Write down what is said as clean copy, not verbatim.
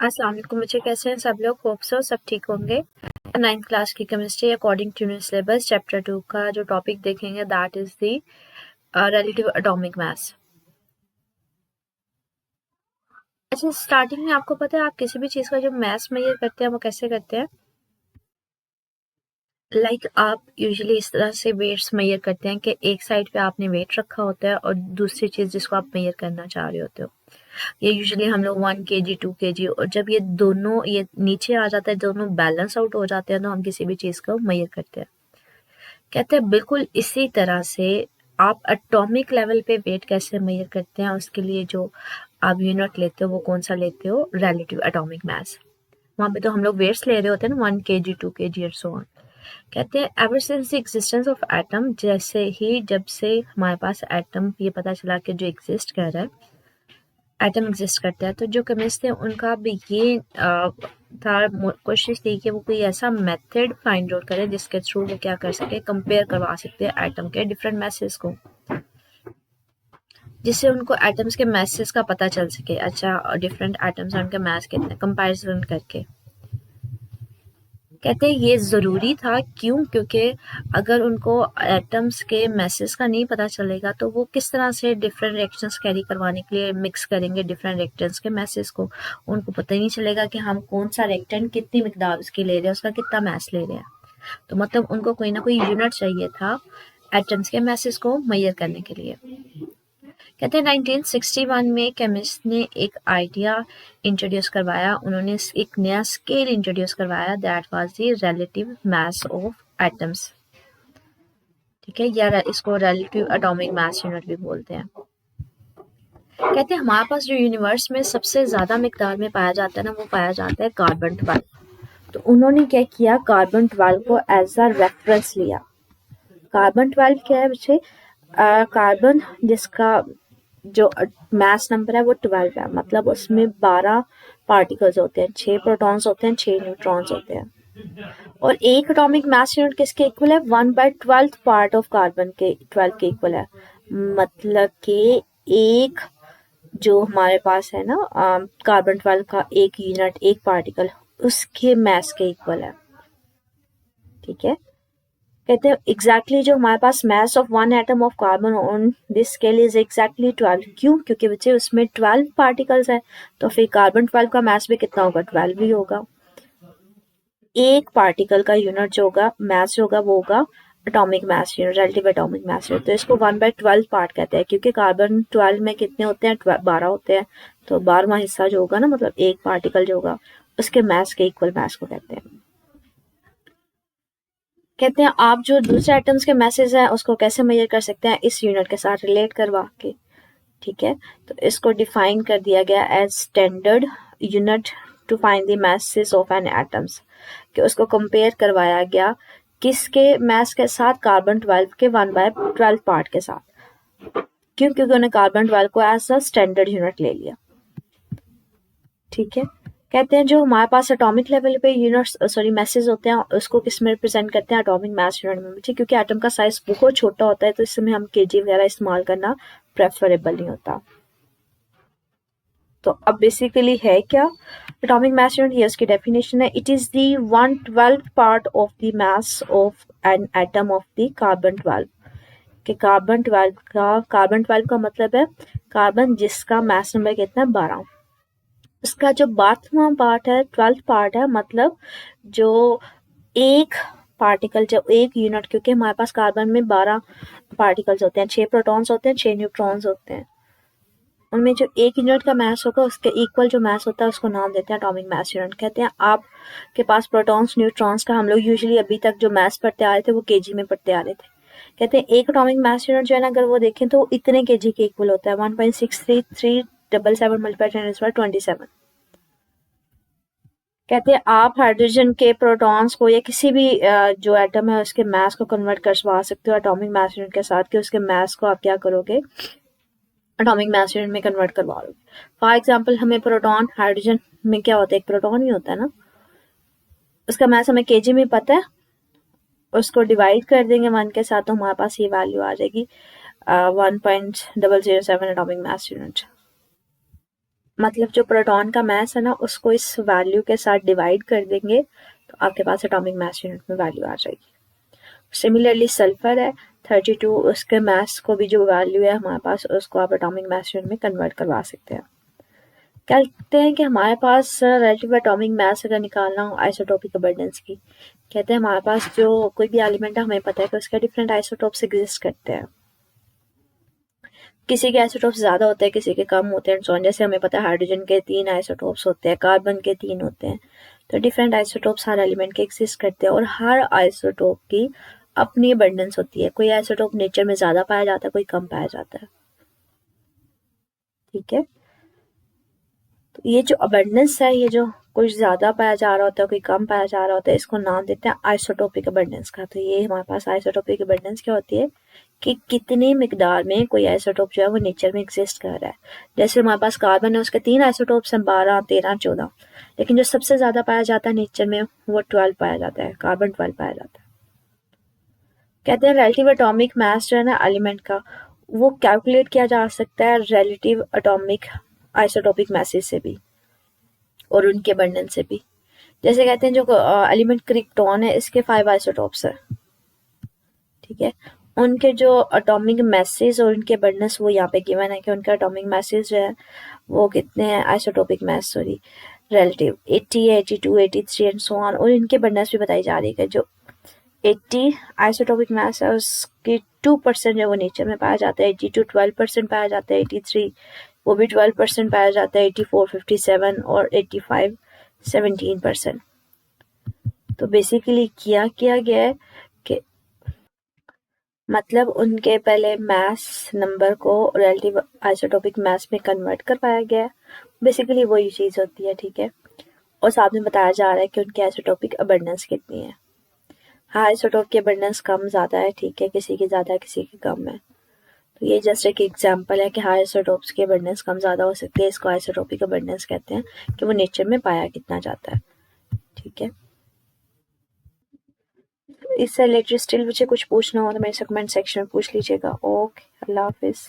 अस्सलाम वालेकुम बच्चे, कैसे हैं सब लोग? होप सो सब ठीक होंगे। 9th क्लास की chemistry according to new syllabus chapter 2 का जो टॉपिक देखेंगे that is the relative atomic mass. अच्छा, स्टार्टिंग में आपको पता है आप किसी भी चीज़ का जो मास मेजर करते हैं वो कैसे करते हैं? आप यूजुअली इस तरह से वेट्स मेजर करते हैं कि एक साइड पे आपने वेट रखा होता है और दूसरी चीज़ जिसको आप मेजर करना चाह रहे होते हो। ये यूजुअली हम लोग 1 kg 2 kg, और जब ये दोनों ये नीचे आ जाता है, दोनों बैलेंस आउट हो जाते हैं, तो हम किसी भी चीज़ को मेजर करते हैं। कहते हैं बिल्कुल इसी तरह से आप एटॉमिक लेवल पे वेट कैसे मेजर करते हैं, उसके लिए जो आप यूनिट लेते हो वो कौन सा लेते हो? रिलेटिव एटॉमिक मास। वहाँ पे तो हम लोग वेट्स ले रहे होते हैं ना, 1 kg 2 kg और सो ऑन। कहते हैं ever since the existence of atom, जैसे ही जब से हमारे पास एटम ये पता चला कि जो एग्जिस्ट कर रहा है, एटम एग्जिस्ट करता है, तो जो केमिस्ट थे उनका भी ये था, कोशिश थी कि वो कोई ऐसा मेथड फाइंड आउट करें जिसके थ्रू वो क्या कर सके, कंपेयर करवा सकते हैं एटम के डिफरेंट मैसेज को, जिससे उनको एटम्स के मैसेज का पता चल सके। अच्छा, डिफरेंट एटम्स और उनके मैस कितने, कंपैरिजन करके। कहते हैं ये ज़रूरी था, क्यों? क्योंकि अगर उनको एटम्स के मैसेज का नहीं पता चलेगा तो वो किस तरह से डिफरेंट रिएक्शंस कैरी करवाने के लिए मिक्स करेंगे डिफरेंट रिएक्टेंट्स के मैसेज को। उनको पता ही नहीं चलेगा कि हम कौन सा रिएक्टेंट कितनी मिकदार उसकी ले रहे हैं, उसका कितना मैस ले रहे हैं। तो मतलब उनको कोई ना कोई यूनिट चाहिए था एटम्स के मैसेज को मेजर करने के लिए। कहते हैं 1961 में केमिस्ट ने एक आइडिया इंट्रोड्यूस करवाया, उन्होंने एक नया स्केल इंट्रोड्यूस करवाया, that was the relative mass of atoms. ठीक है, या इसको रिलेटिव एटॉमिक मास यूनिट भी बोलते हैं। कहते हैं हमारे पास जो यूनिवर्स में सबसे ज्यादा मिकदार में पाया जाता है ना, वो पाया जाता है कार्बन 12। तो उन्होंने क्या किया, कार्बन 12 को एज अ रेफरेंस लिया। कार्बन 12 क्या है बच्चे? कार्बन जिसका जो मास नंबर है वो 12 है, मतलब उसमें 12 पार्टिकल्स होते हैं, 6 प्रोटॉन्स होते हैं, 6 न्यूट्रॉन्स होते हैं। और एक एटॉमिक मास यूनिट किसके इक्वल है? 1/12 पार्ट ऑफ कार्बन के 12 के इक्वल है। मतलब कि एक जो हमारे पास है ना, कार्बन 12 का एक यूनिट, एक पार्टिकल, उसके मास के इक्वल है। ठीक है, कहते हैं एग्जैक्टली जो हमारे पास mass of one atom of carbon on this scale is exactly 12। क्यों? क्योंकि बच्चे उसमें 12 पार्टिकल्स है, तो फिर कार्बन 12 का मास भी कितना होगा? 12 ही होगा। एक पार्टिकल का यूनिट जो होगा, मास जो होगा, वो होगा atomic mass unit, relative atomic mass unit. तो इसको 1/12 पार्ट कहते हैं, क्योंकि कार्बन 12 में कितने होते हैं? 12 होते हैं। तो 12वां हिस्सा जो होगा ना, मतलब एक पार्टिकल जो होगा, उसके मास के इक्वल मास को कहते हैं। कहते हैं आप जो दूसरे एटम्स के मैसेज हैं उसको कैसे मेजर कर सकते हैं? इस यूनिट के साथ रिलेट करवा के। ठीक है, तो इसको डिफाइन कर दिया गया as standard unit to find the masses of an atoms, कि उसको कंपेयर करवाया गया किसके मैस के साथ? कार्बन 12 के 1/12 पार्ट के साथ। क्यों? क्योंकि उन्होंने कार्बन 12 को एज अ स्टैंडर्ड यूनिट ले लिया। ठीक है, कहते हैं जो हमारे पास एटॉमिक लेवल पे यूनिट्स सॉरी मैसेज होते हैं, उसको किस में रिप्रेजेंट करते हैं? एटॉमिक मास यूनिट में। ठीक, क्योंकि एटम का साइज बहुत छोटा होता है, तो इसमें हम केजी वगैरह इस्तेमाल करना प्रेफरेबल नहीं होता। तो अब बेसिकली है क्या एटॉमिक मास यूनिट? ये उसकी डेफिनेशन है, it is the 1/12 part of the mass of an atom of the carbon 12। कि कार्बन 12 का मतलब है कार्बन जिसका मास नंबर कितना है? 12। उसका जो 12वां पार्ट है, 12th पार्ट है, मतलब जो एक पार्टिकल, जो एक यूनिट, क्योंकि हमारे पास कार्बन में 12 पार्टिकल्स होते हैं, 6 प्रोटॉन्स होते हैं, 6 न्यूट्रॉन्स होते हैं। उनमें जो एक यूनिट का मास होगा उसके इक्वल जो मास होता है उसको नाम देते हैं एटॉमिक मास यूनिट। कहते हैं आपके पास प्रोटॉन्स न्यूट्रॉन्स का हम लोग यूजुअली अभी तक जो मास पढ़ते आ रहे थे वो केजी में पढ़ते आ रहे थे। कहते हैं एक एटॉमिक मास यूनिट जो है ना, अगर वो देखें तो इतने केजी के इक्वल होता है, 1.63377 मल्टीप्लाई 10⁻27। कहते हैं आप हाइड्रोजन के प्रोटॉन्स को या किसी भी जो एटम है उसके मास को कन्वर्ट करवा सकते हो एटॉमिक मास यूनिट के साथ, कि उसके मास को आप क्या करोगे? एटॉमिक मास यूनिट में कन्वर्ट करवा लोगे। फॉर एग्जांपल हमें प्रोटॉन, हाइड्रोजन में क्या होता है? एक प्रोटॉन ही होता है ना, उसका मास हमें केजी में पता है, उसको डिवाइड कर देंगे 1 के साथ, तो हमारे पास ये वैल्यू आ जाएगी 1.007 एटॉमिक मास यूनिट। मतलब जो प्रोटॉन का मास है ना उसको इस वैल्यू के साथ डिवाइड कर देंगे तो आपके पास एटॉमिक मास यूनिट में वैल्यू आ जाएगी। सिमिलरली सल्फर है 32, उसके मास को भी जो वैल्यू है हमारे पास उसको आप एटॉमिक मास यूनिट में कन्वर्ट करवा सकते हैं। कहते हैं कि हमारे पास रिलेटिव एटॉमिक मास अगर निकालना हो आइसोटोपिक अबंडेंस की, कहते हैं हमारे पास जो कोई भी एलिमेंट है हमें पता है कि उसके डिफरेंट आइसोटोप्स एग्जिस्ट करते हैं। किसी के आइसोटोप्स ज़्यादा होते हैं, किसी के कम होते हैं, सो जैसे हमें पता है हाइड्रोजन के 3 आइसोटोप्स होते हैं, कार्बन के 3 होते हैं। तो डिफरेंट आइसोटोप्स हर एलिमेंट के एग्जिस्ट करते हैं और हर आइसोटोप की अपनी अबंडेंस होती है। कोई आइसोटोप नेचर में ज़्यादा पाया जाता है, कोई कम पाया जाता है। ठीक है, तो ये जो अबंडेंस है, ये जो कुछ ज़्यादा पाया जा रहा होता है, कोई कम पाया जा रहा होता है, इसको नाम देते हैं आइसोटोपिक अबंडेंस का। तो ये हमारे पास आइसोटोपिक अबंडेंस क्या होती है कि कितनी मिकदार में कोई आइसोटोप जो है वो नेचर में एग्जिस्ट कर रहा है। जैसे हमारे पास कार्बन है, उसके 3 आइसोटोप्स हैं, 12, 13, 14, लेकिन जो सबसे ज़्यादा पाया जाता है नेचर में वो 12 पाया जाता है, कार्बन 12 पाया जाता है। कहते हैं रिलेटिव एटॉमिक मास जो है ना एलिमेंट का, वो कैलकुलेट किया जा सकता है रिलेटिव एटॉमिक आइसोटोपिक मासेस से भी और उनके अबंडेंस से भी। जैसे कहते हैं जो एलिमेंट क्रिप्टॉन है, इसके 5 आइसोटोप्स है। ठीक है, उनके जो एटॉमिक मैसेज और उनके अबंडेंस वो यहाँ पे गिवन है कि उनका एटॉमिक मैसेज जो है वो कितने हैं, आइसोटोपिक मास सॉरी रिलेटिव 80 है, 82, 83 एंड सो ऑन। और इनके अबंडेंस भी बताई जा रही है कि जो 80 आइसोटोपिक मास है उसकी 2% जो वो नेचर में पाया जाता है, 82 12% पाया जाता है, 83 वो भी 12% पाया जाता है, 84 57 और 85 17%। तो बेसिकली किया गया है कि मतलब उनके पहले मास नंबर को रिलेटिव आइसोटोपिक मास में कन्वर्ट कर पाया गया है। बेसिकली वही चीज़ होती है। ठीक है, और साथ में बताया जा रहा है कि उनकी आइसोटोपिक अबंडेंस कितनी है। हाँ, आइसोटोप की अबंडेंस कम ज़्यादा है, ठीक है, किसी की ज़्यादा है किसी की कम है। तो ये जस्ट एक एग्जांपल है कि हाँ आइसोटोप्स की अबंडेंस कम ज़्यादा हो सकती है, इसको आइसोटोपिक अबंडेंस कहते हैं कि वो नेचर में पाया कितना जाता है। ठीक है, इससे रिलेटेड स्टिल मुझे कुछ पूछना हो तो मेरे से कमेंट सेक्शन में पूछ लीजिएगा। ओके, अल्लाह हाफिज़।